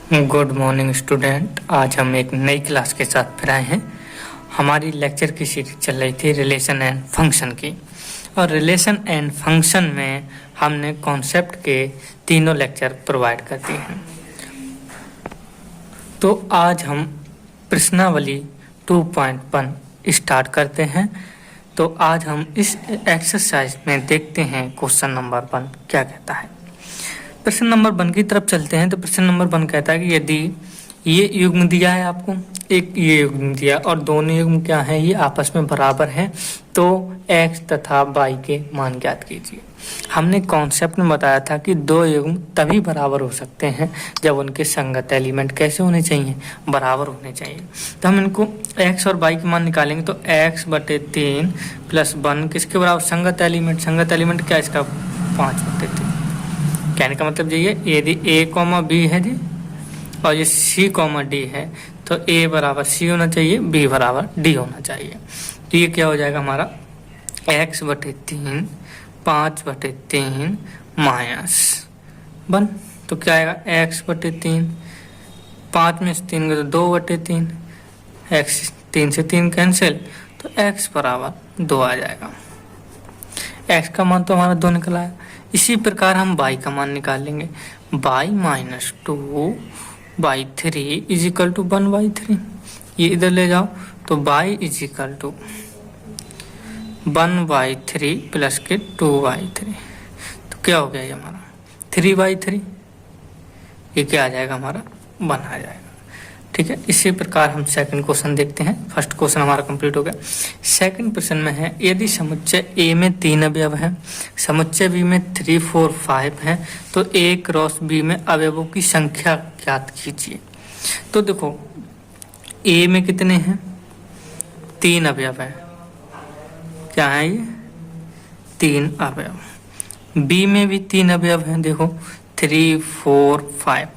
Good morning student. आज हम एक नई क्लास के साथ फिर आए हैं। हमारी लेक्चर की सीरीज चल रही थी रिलेशन एंड फंक्शन की, और रिलेशन एंड फंक्शन में हमने कॉन्सेप्ट के तीनों लेक्चर प्रोवाइड कर दिए हैं। तो आज हम प्रश्नावली 2.1 स्टार्ट करते हैं। तो आज हम इस एक्सरसाइज में देखते हैं क्वेश्चन नंबर 1 क्या कहता है। प्रश्न नंबर 1 की तरफ चलते हैं। तो प्रश्न नंबर 1 कहता है कि यदि ये युग्म दिया है आपको, एक ये युग्म दिया और दोनों युग्म क्या है, ये आपस में बराबर हैं, तो x तथा y के मान ज्ञात कीजिए। हमने कॉन्सेप्ट में बताया था कि दो युग्म तभी बराबर हो सकते हैं जब उनके संगत एलिमेंट कैसे होने चाहिए, बराबर होने चाहिए। तो हम इनको x और y के मान निकालेंगे। तो x/3 + 1 किसके बराबर, संगत एलिमेंट क्या इसका 5/3। कहने का मतलब ये यदि a, b है जी और ये c, d है, तो a बराबर c होना चाहिए, b बराबर d होना चाहिए। तो ये क्या हो जाएगा हमारा x/3 5/3 -1। तो क्या आएगा x/3, 5 में से 3 गए तो 2/3, x 3 से 3 कैंसिल, तो x बराबर 2 आ जाएगा। x का मान तो हमारा 2 निकला है। इसी प्रकार हम y का मान निकाल लेंगे। y - 2/3 = 1/3। ये इधर ले जाओ तो y = 1/3 प्लस के 2/3। तो क्या हो गया ये हमारा 3/3। ये क्या आ जाएगा हमारा 1 आ जाएगा। ठीक है। इसी प्रकार हम सेकंड क्वेश्चन देखते हैं। फर्स्ट क्वेश्चन हमारा कंप्लीट हो गया। सेकंड प्रश्न में है यदि समुच्चय A में 3 अवयव हैं, समुच्चय B में 3, 4, 5 हैं, तो A क्रॉस B में अवयवों की संख्या ज्ञात कीजिए। तो देखो A में कितने हैं, 3 अवयव हैं। क्या है ये 3 अवयव। B में भी 3 अवयव हैं, देखो 3, 4, 5।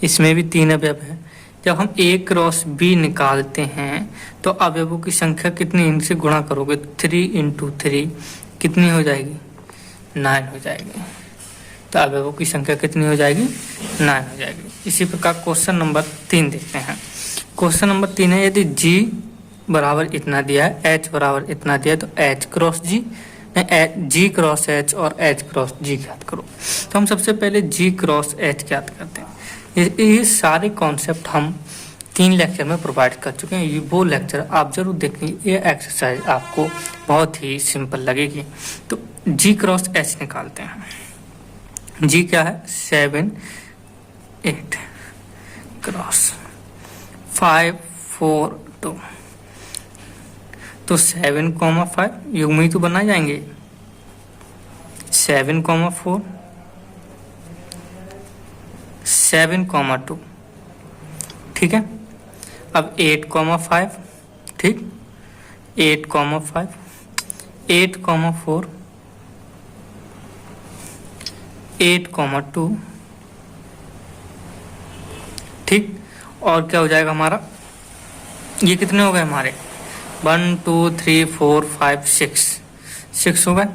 इसमें भी 3 अवयव हैं। जब हम A क्रॉस B निकालते हैं तो अवयवों की संख्या कितनी, इनसे गुणा करोगे 3 × 3 कितनी हो जाएगी, 9 हो जाएगी। तो अवयवों की संख्या कितनी हो जाएगी, 9 हो जाएगी। इसी प्रकार क्वेश्चन नंबर 3 देखते हैं। क्वेश्चन नंबर 3 है यदि G बराबर इतना दिया है, H बराबर इतना दिया है, तो H cross G, G cross H और H क्रॉस G ज्ञात करो। तो हम सबसे पहले G क्रॉस H ज्ञात करते हैं। ये सारे कॉन्सेप्ट हम 3 लेक्चर में प्रोवाइड कर चुके हैं। ये वो लेक्चर आप जरूर देखें। ये एक्सरसाइज आपको बहुत ही सिंपल लगेगी। तो G क्रॉस H निकालते हैं। G क्या है 7, 8 क्रॉस 5, 4, 2। तो 7, 5 युग्म ही तो बना जाएंगे। 7, 4 7, 2। ठीक है। अब 8, 5। ठीक, 8, 5 8, 4 8, 2। ठीक। और क्या हो जाएगा हमारा, ये कितने हो गए हमारे 1, 2, 3, 4, 5, 6 हो गए।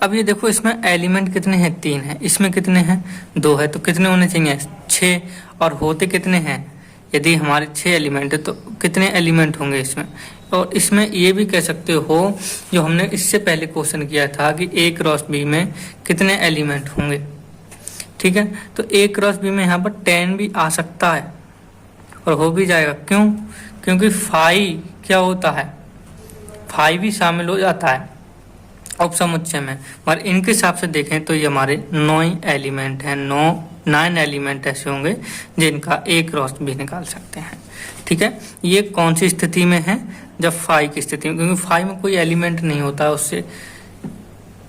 अब ये देखो इसमें एलिमेंट कितने हैं, 3 हैं। इसमें कितने हैं, 2 है। तो कितने होने चाहिए 6, और होते कितने हैं, यदि हमारे 6 एलिमेंट है तो कितने एलिमेंट होंगे इसमें। और इसमें ये भी कह सकते हो जो हमने इससे पहले क्वेश्चन किया था कि A क्रॉस B में कितने एलिमेंट होंगे। ठीक है। तो A क्रॉस B में यहाँ पर 10 भी आ सकता है और हो भी जाएगा। क्यों, क्योंकि 5 क्या होता है, 5 भी शामिल हो जाता है उपसमुच्चय में। और इनके हिसाब से देखें तो ये हमारे 9 एलिमेंट हैं। 9 एलिमेंट ऐसे होंगे जिनका A क्रॉस B निकाल सकते हैं। ठीक है। ये कौन सी स्थिति में है, जब 5 की स्थिति में, क्योंकि 5 में कोई एलिमेंट नहीं होता है, उससे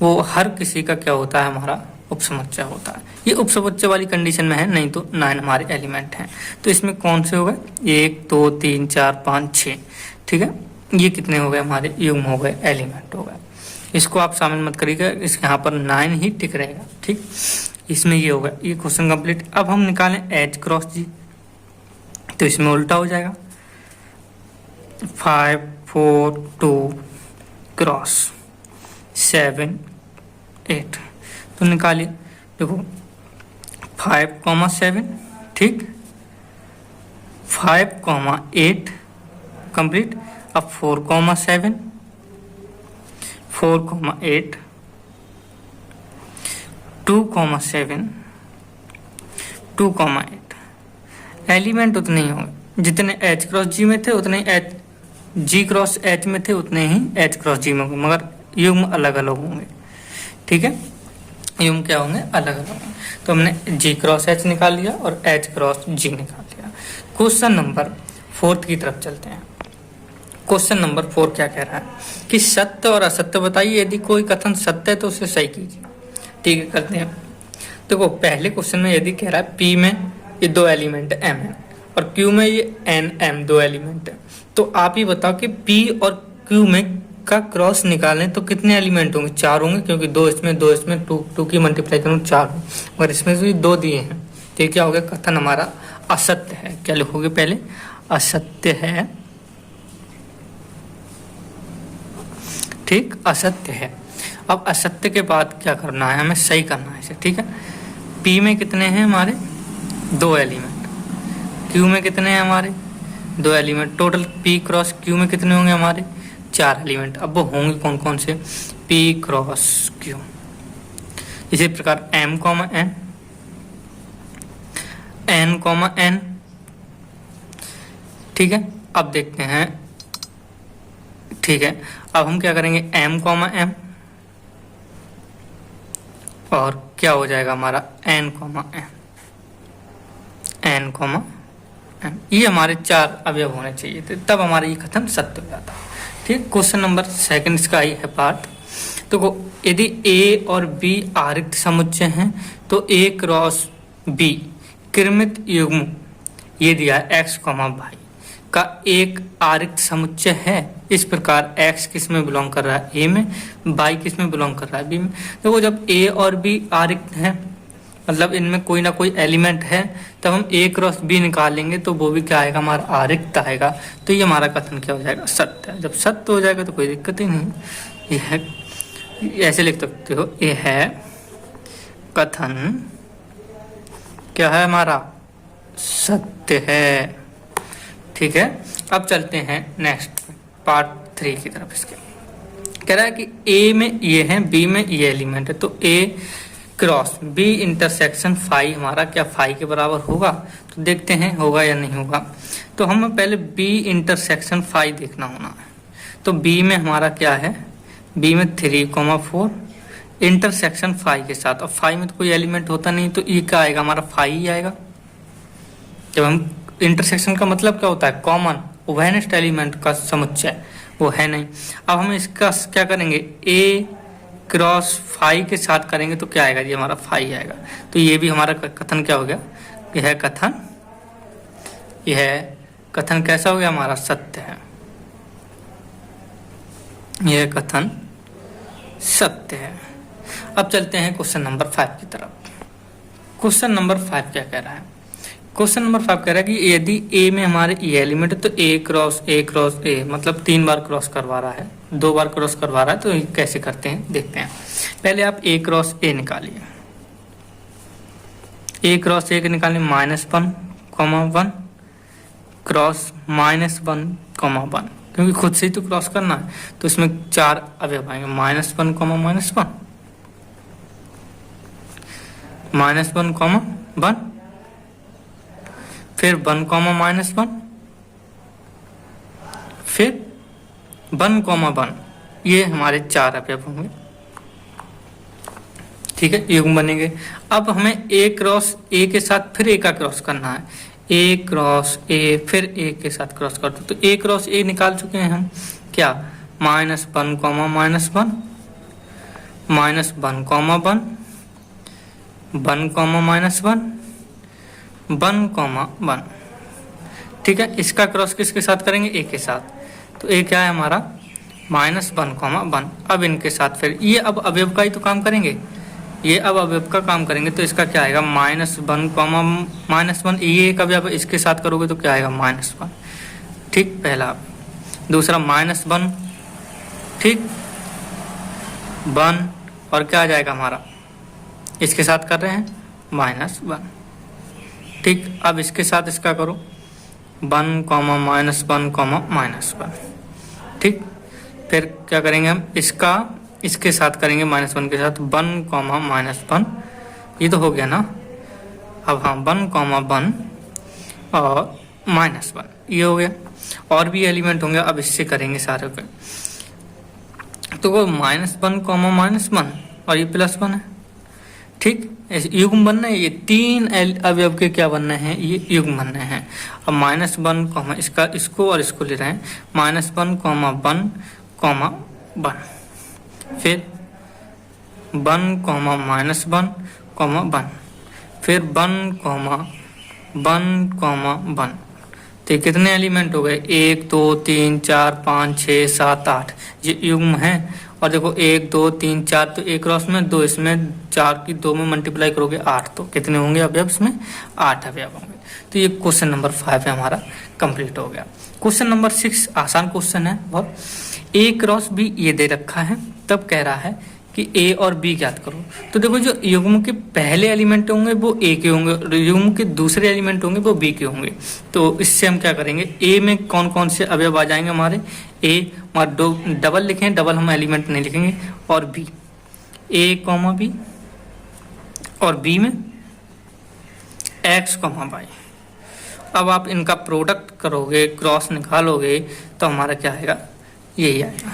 वो हर किसी का क्या होता है, हमारा उपसमुच्चय होता है। ये उपसमुच्चय वाली कंडीशन में है, नहीं तो 9 हमारे एलिमेंट हैं। तो इसमें कौन से हो गए, 1, 2, 3, 4, 5, 6। ठीक है। ये कितने हो गए हमारे युग्म हो गए, एलिमेंट हो गए। इसको आप शामिल मत करिएगा, इसके यहाँ पर 9 ही टिक रहेगा। ठीक, इसमें ये होगा। ये क्वेश्चन कंप्लीट। अब हम निकालें H क्रॉस G, तो इसमें उल्टा हो जाएगा 5, 4, 2 क्रॉस 7, 8। तो निकालिए, देखो 5, 7। ठीक, 5,8 कंप्लीट। अब 4,7, 4,8, 2,7, 2,8। एलिमेंट उतने ही होंगे जितने H क्रॉस G में थे, उतने ही G क्रॉस H में थे, उतने ही H क्रॉस G में होंगे, मगर युग्म अलग अलग होंगे। ठीक है, युग्म क्या होंगे? अलग अलग होंगे। तो हमने G क्रॉस H निकाल लिया और H क्रॉस G निकाल लिया। क्वेश्चन नंबर 4 की तरफ चलते हैं। क्वेश्चन नंबर 4 क्या कह रहा है कि सत्य और असत्य बताइए, यदि कोई कथन सत्य है तो उसे सही कीजिए। ठीक है, करते हैं। देखो, पहले क्वेश्चन में यदि कह रहा है P में ये 2 एलिमेंट M है और Q में ये N M 2 एलिमेंट है, तो आप ही बताओ कि P और Q में का क्रॉस निकालें तो कितने एलिमेंट होंगे? 4 होंगे, क्योंकि 2 इसमें 2 इसमें, 2 की मल्टीप्लाई करूँ 4 हो, और इसमें से 2 दिए हैं। तो क्या हो गया? कथन हमारा असत्य है। क्या लिखोगे पहले? असत्य है। ठीक, असत्य है। अब असत्य के बाद क्या करना है? हमें सही करना है इसे। ठीक है, P में कितने हैं हमारे? 2 एलिमेंट। Q में कितने हैं हमारे? 2 element. Total P cross Q में कितने होंगे हमारे? 4 एलिमेंट। अब वो होंगे कौन कौन से? P cross Q। इसी प्रकार M, N, N, N। ठीक है, अब देखते हैं। ठीक है, अब हम क्या करेंगे? M, M, और क्या हो जाएगा हमारा? N, N, M। ये हमारे 4 अवयव होने चाहिए थे, तब हमारा ये कथन सत्य हो जाता। ठीक, क्वेश्चन नंबर 2 इसका ही है पार्ट। तो यदि A और B आरिक्त समुच्चय हैं तो A क्रॉस B कृमित युग्म ये दिया है x, y का एक आरिक्त समुच्चय है। इस प्रकार x किस में बिलोंग कर रहा है? A में। y किस में बिलोंग कर रहा है? B में। देखो, जब A और B आरिक्त हैं, मतलब इनमें कोई ना कोई एलिमेंट है, तब हम A क्रॉस B निकालेंगे तो वो भी क्या आएगा? हमारा आरिक्त आएगा। तो ये हमारा कथन क्या हो जाएगा? सत्य है। जब सत्य हो जाएगा तो कोई दिक्कत ही नहीं। यह ऐसे लिख सकते हो, ये है कथन क्या है हमारा? सत्य है। ठीक है, अब चलते हैं नेक्स्ट पार्ट 3 की तरफ। इसके कह रहा है कि A में ये है, B में ये एलिमेंट है, तो A cross B intersection phi हमारा क्या फाई के बराबर होगा? तो देखते हैं होगा या नहीं होगा। तो हमें पहले B इंटरसेक्शन फाई देखना होना है। तो B में हमारा क्या है? B में 3,4 इंटरसेक्शन फाई के साथ। अब फाई में तो कोई एलिमेंट होता नहीं, तो ये क्या आएगा? हमारा फाई ही आएगा। जब हम इंटरसेक्शन का मतलब क्या होता है? कॉमन, उभयनिष्ठ एलिमेंट का समुच्चय, वो है नहीं। अब हम इसका क्या करेंगे? A क्रॉस फाई के साथ करेंगे तो क्या आएगा? ये हमारा फाई आएगा। तो ये भी हमारा कथन क्या हो गया? यह कथन कैसा हो गया? हमारा सत्य है। यह कथन सत्य है। अब चलते हैं क्वेश्चन नंबर 5 की तरफ। क्वेश्चन नंबर 5 क्या कह रहा है? क्वेश्चन नंबर 5 कह रहा है कि यदि A में हमारे ये एलिमेंट है तो A क्रॉस A मतलब 3 बार क्रॉस करवा रहा है, 2 बार क्रॉस करवा रहा है। तो ये कैसे करते हैं देखते हैं। पहले आप A क्रॉस A निकालिए। A क्रॉस A के निकालने -1,1 क्रॉस -1,1, क्योंकि खुद से ही तो क्रॉस करना है, तो इसमें 4 अवयव आएंगे। -1, -1, फिर 1, फिर 1, ये हमारे 4 अवयव होंगे। ठीक है, युग्म बनेंगे। अब हमें A क्रॉस A के साथ फिर A का क्रॉस करना है। A क्रॉस A फिर A के साथ क्रॉस कर दो। तो A क्रॉस A निकाल चुके हैं हम। क्या? -1, -1, -1, 1, ठीक है, इसका क्रॉस किसके साथ करेंगे? A के साथ। तो A क्या है हमारा? -1, 1। अब इनके साथ फिर ये अब अवयव का ही तो काम करेंगे, ये अब अवयव का काम करेंगे। तो इसका क्या आएगा? -1, ये एक अवयव इसके साथ करोगे तो क्या आएगा? -1। ठीक, पहला। दूसरा -1, ठीक, 1, और क्या आ जाएगा हमारा? इसके साथ कर रहे हैं -1। ठीक, अब इसके साथ इसका करो 1, -1, -1। ठीक, फिर क्या करेंगे हम, इसके साथ करेंगे -1 के साथ 1, -1। ये तो हो गया ना। अब हाँ 1, 1 और -1 ये हो गया। और भी एलिमेंट होंगे, अब इससे करेंगे सारे पे। तो वो -1, -1 और ये +1 है। ठीक, युग्म बनना है। ये 3 अवयव के क्या बनने हैं, ये युग्म बनने हैं। अब -1, इसको और इसको ले रहे हैं, -1, -1, फिर 1, -1, 1, फिर 1, 1, तो कितने एलिमेंट हो गए, 1, 2, 3, 4, 5, 6, 7, 8 ये युग्म है। और देखो 1, 2, 3, 4 तो एक क्रॉस में 2, इसमें 4 की 2 में मल्टीप्लाई करोगे 8, तो कितने होंगे अवयव इसमें, 8 अवयव होंगे। तो ये क्वेश्चन नंबर 5 है हमारा कंप्लीट हो गया। क्वेश्चन नंबर 6 आसान क्वेश्चन है बहुत। A क्रॉस B ये दे रखा है, तब कह रहा है कि A और B ज्ञात करो। तो देखो जो युग्म के पहले एलिमेंट होंगे वो A के होंगे, युग्म के दूसरे एलिमेंट होंगे वो B के होंगे। तो इससे हम क्या करेंगे, A में कौन कौन से अवयव आ जाएंगे हमारे, A और दो डबल लिखें, डबल हम एलिमेंट नहीं लिखेंगे, और B, A, B और B में X, Y। अब आप इनका प्रोडक्ट करोगे, क्रॉस निकालोगे तो हमारा क्या आएगा, यही आएगा,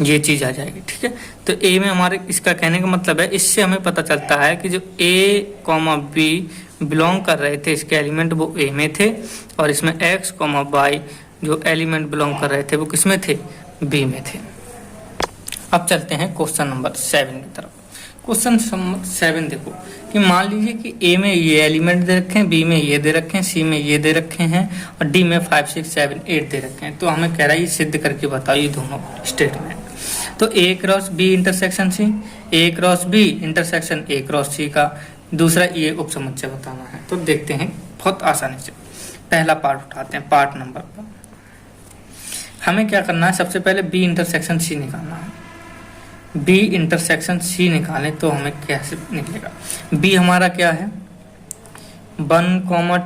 ये चीज आ जाएगी। ठीक है, तो ए में हमारे, इसका कहने का मतलब है, इससे हमें पता चलता है कि जो ए, बी बिलोंग कर रहे थे, इसके एलिमेंट वो ए में थे, और इसमें एक्स, वाई जो एलिमेंट बिलोंग कर रहे थे वो किस में थे, बी में थे। अब चलते हैं क्वेश्चन नंबर 7 की तरफ। क्वेश्चन नंबर 7 देखो कि मान लीजिए कि ए में ये एलिमेंट दे रखे हैं, बी में ये दे रखे हैं, सी में ये दे रखे हैं, और डी में 5, 6, 7, 8 दे रखे हैं। तो हमें कह रहा है ये सिद्ध करके बताओ ये दोनों स्टेटमेंट। तो A cross B intersection C, A cross B intersection A cross C का दूसरा ये उपसमुच्चय बताना है। तो देखते हैं बहुत आसानी से। पहला पार्ट उठाते हैं, पार्ट नंबर पर हमें क्या करना है, सबसे पहले बी इंटरसेक्शन सी निकालना है। बी इंटरसेक्शन सी निकालें तो हमें कैसे निकलेगा, बी हमारा क्या है 1,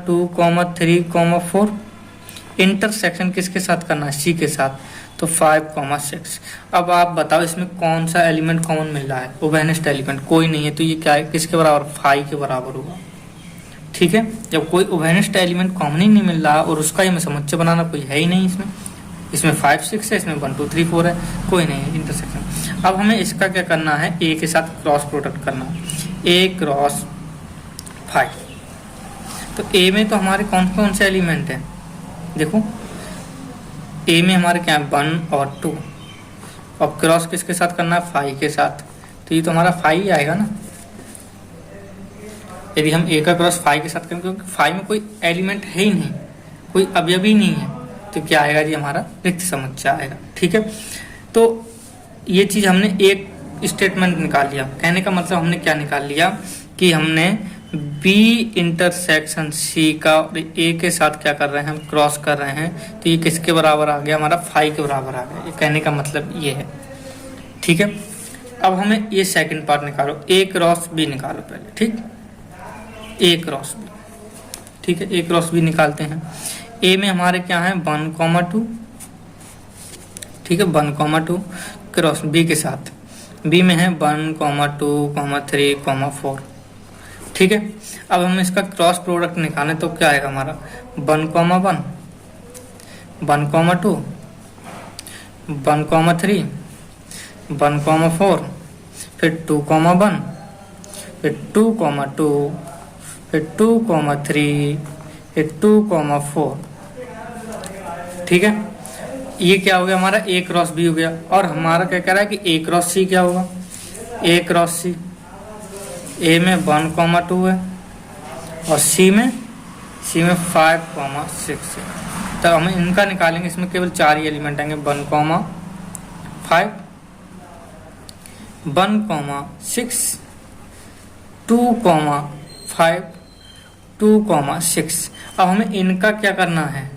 2, 3, 4। इंटरसेक्शन किसके साथ करना है, सी के साथ, तो 5, 6। अब आप बताओ इसमें कौन सा एलिमेंट कॉमन मिल रहा है, ओवेनेस्ट एलिमेंट कोई नहीं है, तो ये क्या है, किसके बराबर, 5 के बराबर होगा। ठीक है, जब कोई ओवेनेस्ट एलिमेंट कॉमन ही नहीं मिल रहा और उसका ही समुच्चय बनाना कोई है ही नहीं, इसमें 5, 6 है, इसमें 1, 2, 3, 4 है, कोई नहीं है इंटरसेक्शन। अब हमें इसका क्या करना है, ए के साथ क्रॉस प्रोडक्ट करना है, ए क्रॉस 5। तो ए में तो हमारे कौन कौन से एलिमेंट हैं, देखो ए में हमारे क्या है 1 और 2, और क्रॉस किसके साथ करना है, 5 के साथ, तो ये तो हमारा 5 ही आएगा ना। यदि हम ए का क्रॉस 5 के साथ करें, क्योंकि 5 में कोई एलिमेंट है ही नहीं, कोई अवयव ही नहीं है, तो क्या आएगा जी, हमारा रिक्त समुच्चय आएगा। ठीक है, तो ये चीज हमने एक स्टेटमेंट निकाल लिया। कहने का मतलब हमने क्या निकाल लिया कि हमने बी इंटरसेक्शन सी का ए के साथ क्या कर रहे हैं, हम क्रॉस कर रहे हैं, तो ये किसके बराबर आ गया, हमारा 5 के बराबर आ गया। ये कहने का मतलब ये है। ठीक है, अब हमें ये सेकंड पार्ट निकालो, ए क्रॉस बी निकालो पहले। ठीक, ए क्रॉस बी, ठीक है, ए क्रॉस बी निकालते हैं। ए में हमारे क्या है 1, 2, ठीक है, 1, 2 क्रॉस बी के साथ, बी में है 1, 2, 3, 4। ठीक है, अब हम इसका क्रॉस प्रोडक्ट निकालें तो क्या आएगा हमारा 1, 1, 1, 2, 1, 3, 1, 4, फिर 2, 1, फिर 2, 2, फिर 2, 3, फिर 2, 4। ठीक है, ये क्या हो गया हमारा ए क्रॉस बी हो गया। और हमारा क्या कह रहा है कि ए क्रॉस सी क्या होगा, ए क्रॉस सी, ए में 1, 2 है, और सी में 5, 6 है। तो हम इनका निकालेंगे, इसमें केवल 4 ही एलिमेंट आएंगे, 1, 5, 1, 6, 2, 5, 2, 6। अब हमें इनका क्या करना है,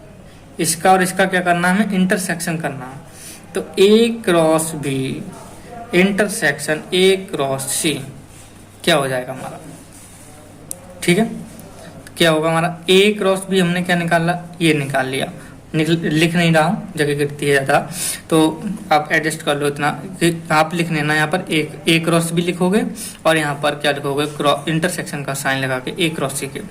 इसका और इसका क्या करना है, हमें इंटरसेक्शन करना है। तो A cross B intersection A cross C क्या हो जाएगा हमारा। ठीक है, क्या होगा हमारा ए क्रॉस बी हमने क्या निकाला, ये निकाल लिया, लिख नहीं रहा हूँ, जगह गिरती है ज़्यादा, तो आप एडजस्ट कर लो इतना कि आप लिख लेना यहाँ पर ए क्रॉस बी लिखोगे और यहाँ पर क्या लिखोगे, इंटरसेक्शन का साइन लगा के ए क्रॉस सी के।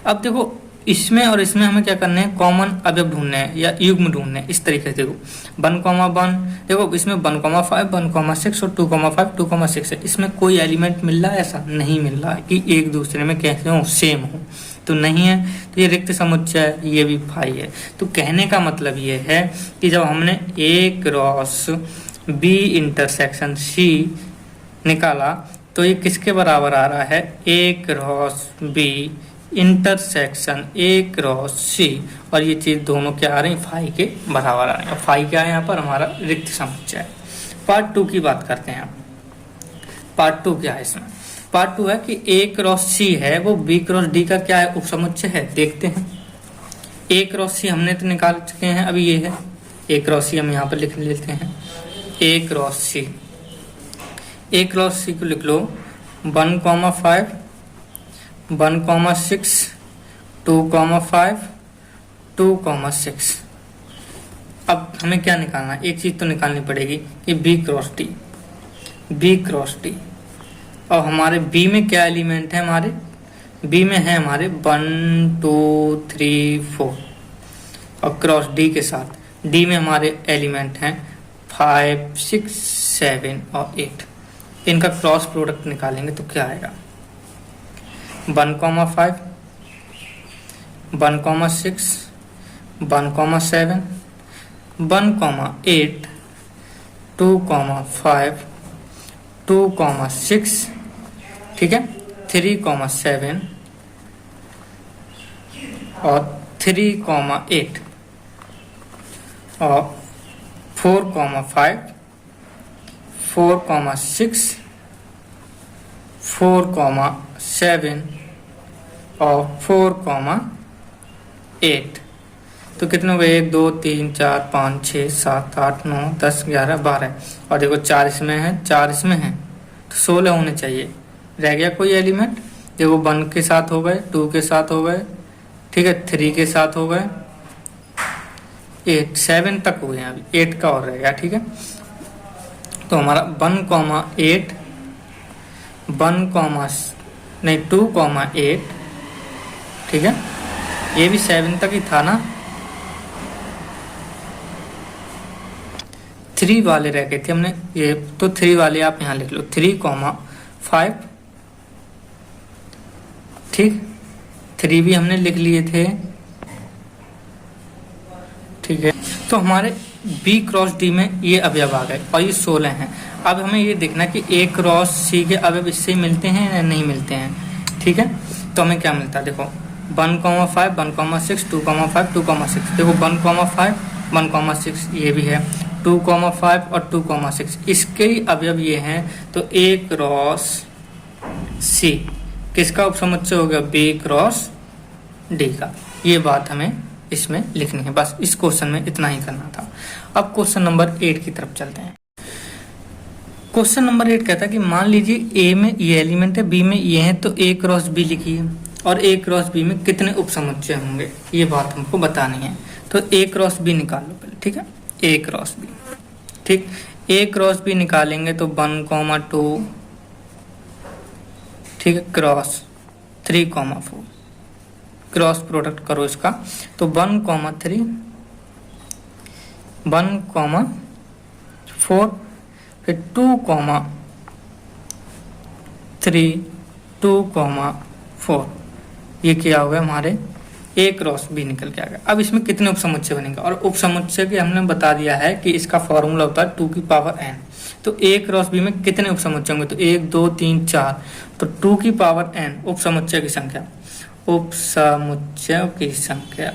अब देखो इसमें और इसमें हमें क्या करने हैं, कॉमन अवयव ढूंढने हैं या युग्म ढूंढने हैं। इस तरीके से देखो 1,1 देखो इसमें 1,5 1,6 और 2,5 2,6 है, इसमें कोई एलिमेंट मिल रहा है, ऐसा नहीं मिल रहा है कि एक दूसरे में कैसे हो, सेम हो, तो नहीं है, तो ये रिक्त समुच्चय है, ये भी फाई है। तो कहने का मतलब ये है कि जब हमने A cross B intersection C निकाला तो ये किसके बराबर आ रहा है, A cross B intersection A cross C, और ये चीज दोनों क्या आ रही है, फाई के बराबर आ रही है। फाई क्या है यहाँ पर, हमारा रिक्त समुच्चय है। पार्ट 2 की बात करते हैं। पार्ट 2 क्या है इसमें, पार्ट 2 है कि ए क्रॉस सी है वो बी क्रॉस डी का क्या है, उपसमुच्चय है। देखते हैं, ए क्रॉस सी हमने तो निकाल चुके हैं, अभी ये है ए क्रॉस सी, हम यहाँ पर लिख लेते हैं ए क्रॉस सी। ए क्रॉस सी को लिख लो 1,5 1,6 2,5 2,6। अब हमें क्या निकालना है, एक चीज तो निकालनी पड़ेगी कि B cross D, B cross D. और हमारे बी में क्या एलिमेंट है, हमारे बी में है हमारे 1 2 3 4, और क्रॉस डी के साथ डी में हमारे एलिमेंट हैं 5 6 7 और 8। इनका क्रॉस प्रोडक्ट निकालेंगे तो क्या आएगा, 1,5 1,6 1,7 1,8 2,5 2,6, ठीक है, 3,7 और 3,8 और 4,5 4,6 4,7 और 4,8। तो कितने हो गए, 1 2 3 4 5 6 7 8 9 10 11 12, और देखो 4 इसमें है 4 इसमें है, तो 16 होने चाहिए। रह गया कोई एलिमेंट, देखो 1 के साथ हो गए, 2 के साथ हो गए, ठीक है, 3 के साथ हो गए, 8 7 तक हुए हैं, अभी 8 का और रह गया, ठीक है। तो हमारा 1,8 2,8, ठीक है, ये भी 7 तक ही था ना, 3 वाले रह गए थे हमने, ये तो 3 वाले आप यहाँ लिख लो 3,5, ठीक, 3 भी हमने लिख लिए थे, ठीक है। तो हमारे बी क्रॉस डी में ये अवयव आ गए और ये 16 हैं। अब हमें ये देखना कि ए क्रॉस सी के अवयव इससे मिलते हैं या नहीं मिलते हैं, ठीक है। तो हमें क्या मिलता है, देखो 1,5 1,6 2,5 2,6, देखो 1,5 1,6 ये भी है, 2,5 और 2,6 इसके ही अवयव ये हैं। तो ए क्रॉस सी किसका उपसमुच्चय हो गया, बी क्रॉस डी का। ये बात हमें इसमें लिखनी है, बस इस क्वेश्चन में इतना ही करना था। अब क्वेश्चन नंबर 8 की तरफ चलते हैं। क्वेश्चन नंबर 8 कहता है कि मान लीजिए ए में ये एलिमेंट है, बी में ये है, तो ए क्रॉस बी लिखिए और ए क्रॉस बी में कितने उपसमुच्चय होंगे, ये बात हमको बतानी है। तो ए क्रॉस बी निकाल लो पहले, ठीक है, ए क्रॉस बी, ठीक, ए क्रॉस बी निकालेंगे तो 1,2, ठीक है, क्रॉस 3,4, क्रॉस प्रोडक्ट करो इसका, तो 1,3 1,4 फिर 2,3 2,4, ये क्या हो गया हमारे ए क्रॉस बी निकल के आ गया। अब इसमें कितने उपसमुच्चय बनेंगे, और उपसमुच्चय के हमने बता दिया है कि इसका फॉर्मूला होता है 2 की पावर n। तो ए क्रॉस बी में कितने उपसमुच्चय होंगे, तो 1 2 3 4, तो 2 की पावर n उपसमुच्चय की संख्या, उपसमुच्चय की संख्या,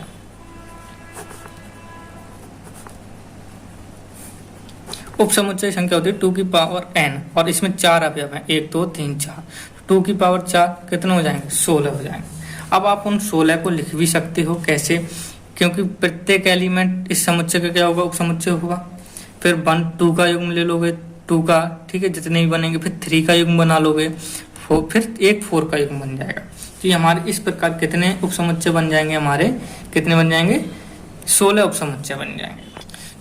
उपसमुच्चय की संख्या होती है 2 की पावर n, और इसमें 4 अवयव हैं, 1 2 3 4, 2 की पावर 4 कितने हो जाएंगे, 16 हो जाएंगे। अब आप उन 16 को लिख भी सकते हो, कैसे, क्योंकि प्रत्येक एलिमेंट इस समुच्चय का क्या होगा, उपसमुच्चय होगा। फिर 1 2 का युग्म ले लोगे 2 का, ठीक है, जितने भी बनेंगे, फिर 3 का युग्म बना लोगे, फिर एक 4 का युग्म बन जाएगा। तो ये हमारे इस प्रकार कितने उपसमुच्चय बन जाएंगे, हमारे कितने बन जाएंगे, 16 उपसमुच्चय बन जाएंगे।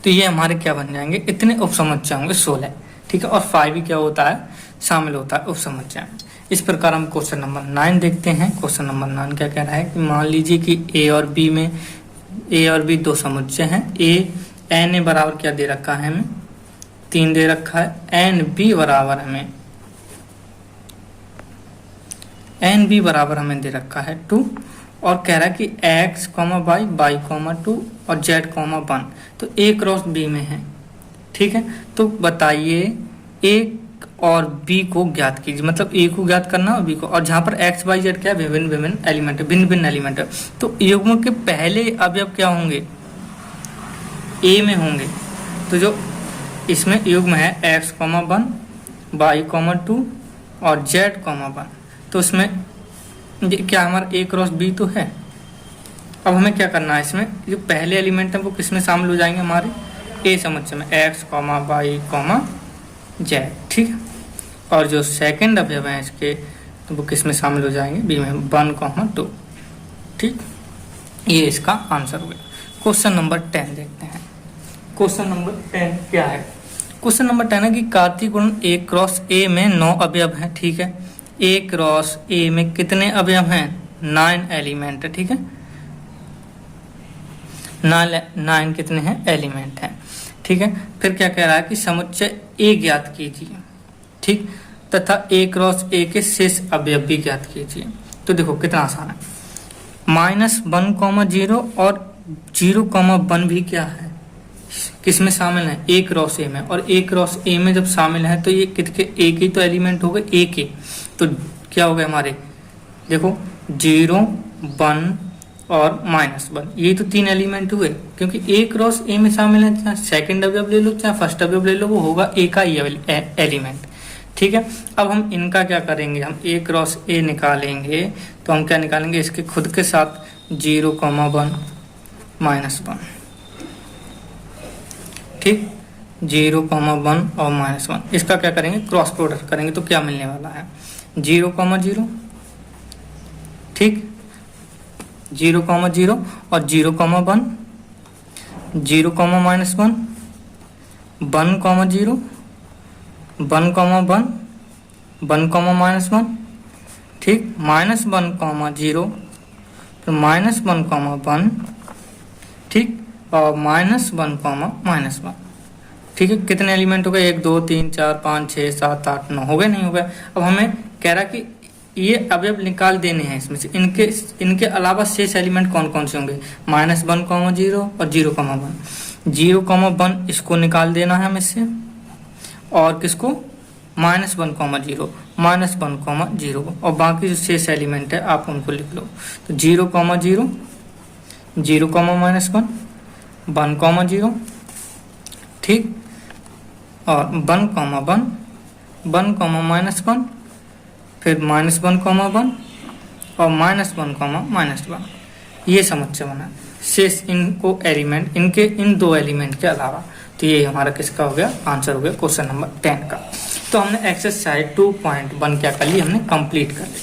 तो ये हमारे क्या बन जाएंगे, इतने उपसमुच्चय होंगे 16, ठीक है। और 5 भी क्या होता है, शामिल होता है उपसमुच्चय में। इस प्रकार हम क्वेश्चन नंबर 9 देखते हैं। क्वेश्चन नंबर 9 क्या कह रहा है कि मान लीजिए कि ए और बी दो समुच्चय हैं। एन ए बराबर क्या दे रखा है हमें, 3 दे रखा है। एन बी बराबर हमें दे रखा है 2, और कह रहा है कि x, y, 2 और z, 1 तो a क्रॉस b में है, ठीक है। तो बताइए a और b को ज्ञात कीजिए, मतलब a को ज्ञात करना और b को, और जहाँ पर x, y, z क्या है, विभिन्न एलिमेंट है, भिन्न एलिमेंट है। तो युग्म के पहले अवयव क्या होंगे, a में होंगे। तो जो इसमें युग्म है x, 1, y, 2 और z, 1, तो इसमें क्या हमारा a क्रॉस b तो है। अब हमें क्या करना है, इसमें जो पहले एलिमेंट है वो किसमें शामिल हो जाएंगे, हमारे a समुच्चय में, x, y, z, ठीक है। और जो सेकंड अवयव है इसके, तो वो किसमें शामिल हो जाएंगे, b में, 1, 2, ठीक। ये इसका आंसर हो गया। क्वेश्चन नंबर 10 देखते हैं। क्वेश्चन नंबर 10 क्या है, क्वेश्चन नंबर 10 है कि कार्तीय गुण a क्रॉस a में 9 अवयव हैं, ठीक है। a क्रॉस a में कितने अवयव हैं, 9 एलिमेंट है, ठीक है। 9 कितने हैं, एलिमेंट हैं, ठीक है। फिर क्या कह रहा है कि समुच्चय a ज्ञात कीजिए, ठीक, तथा a क्रॉस a के शेष अवयव भी ज्ञात कीजिए। तो देखो कितना आसान है, -1, 0 और 0, 1 भी क्या है, किसमें शामिल है, a क्रॉस a में। और a क्रॉस a में जब शामिल है तो ये कितने, a की तो एलिमेंट हो गए, a के, तो क्या हो गए हमारे, देखो 0, 1 और -1, ये तो 3 एलिमेंट हुए, क्योंकि a क्रॉस a में शामिल है, चाहे सेकंड अवयव ले लो चाहे फर्स्ट अवयव ले लो, वो होगा a का ही एलिमेंट, ठीक है। अब हम इनका क्या करेंगे, हम a क्रॉस a निकालेंगे, तो हम क्या निकालेंगे, इसके खुद के साथ 0, 1, -1, ठीक, 0, 1 और -1, इसका क्या करेंगे, क्रॉस प्रोडक्ट करेंगे, तो क्या मिलने वाला है, 0, 0, ठीक, 0, 0 और 0, 1, 0, -1, 1, 0, 1, 1, 1, -1, ठीक, -1, 0, फिर -1, 1, ठीक, और -1, -1, ठीक है। कितने एलिमेंट हो गए, 1, 2, 3, 4, 5, 6, 7, 8, 9 हो गए, नहीं हो गए। अब हमें कह रहा कि ये अवयव निकाल देने हैं इसमें से, इनके अलावा शेष एलिमेंट कौन कौन से होंगे, -1, 0 और 0, 1, 0, 1 इसको निकाल देना है हमें से, और किसको, -1, 0, -1, 0, और बाकी जो शेष एलिमेंट है आप उनको लिख लो। तो 0, 0, 0, -1, 1, 0, ठीक, और 1, 1, 1, -1, फिर -1, 1 और -1, -1, ये समुच्चय बना। शेष इनको एलिमेंट, इनके इन 2 एलिमेंट के अलावा, तो ये हमारा किसका हो गया, आंसर हो गया क्वेश्चन नंबर 10 का। तो हमने एक्सरसाइज 2.1 क्या कर ली, हमने कंप्लीट कर ली।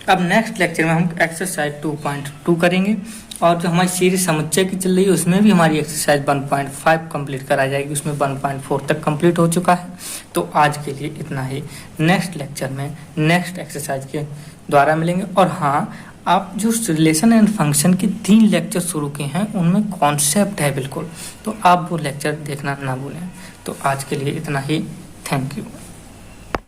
अब नेक्स्ट लेक्चर में हम एक्सरसाइज 2.2 करेंगे, और जो हमारी सीरीज समुच्चय की चल रही है उसमें भी हमारी एक्सरसाइज 1.5 कंप्लीट कराई जाएगी, उसमें 1.4 तक कंप्लीट हो चुका है। तो आज के लिए इतना ही, नेक्स्ट लेक्चर में नेक्स्ट एक्सरसाइज के द्वारा मिलेंगे। और हाँ, आप जो रिलेशन एंड फंक्शन के 3 लेक्चर शुरू किए हैं उनमें कॉन्सेप्ट है बिल्कुल, तो आप वो लेक्चर देखना ना भूलें। तो आज के लिए इतना ही, थैंक यू।